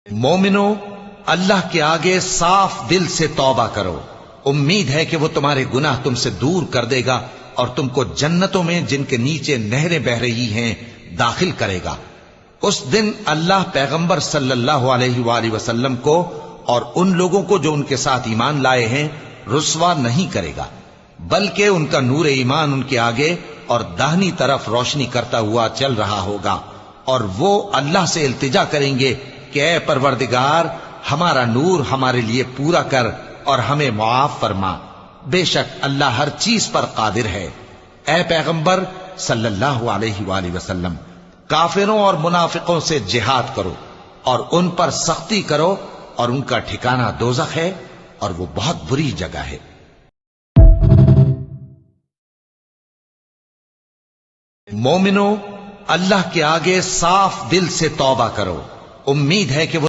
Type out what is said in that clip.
مومنو، اللہ کے آگے صاف دل سے توبہ کرو، امید ہے کہ وہ تمہارے گناہ تم سے دور کر دے گا اور تم کو جنتوں میں جن کے نیچے نہریں بہ رہی ہیں داخل کرے گا۔ اس دن اللہ پیغمبر صلی اللہ علیہ وآلہ وسلم کو اور ان لوگوں کو جو ان کے ساتھ ایمان لائے ہیں رسوا نہیں کرے گا، بلکہ ان کا نور ایمان ان کے آگے اور داہنی طرف روشنی کرتا ہوا چل رہا ہوگا، اور وہ اللہ سے التجا کریں گے کہ اے پروردگار، ہمارا نور ہمارے لیے پورا کر اور ہمیں معاف فرما، بے شک اللہ ہر چیز پر قادر ہے۔ اے پیغمبر صلی اللہ علیہ وآلہ وسلم، کافروں اور منافقوں سے جہاد کرو اور ان پر سختی کرو، اور ان کا ٹھکانہ دوزخ ہے اور وہ بہت بری جگہ ہے۔ مومنو، اللہ کے آگے صاف دل سے توبہ کرو، امید ہے کہ وہ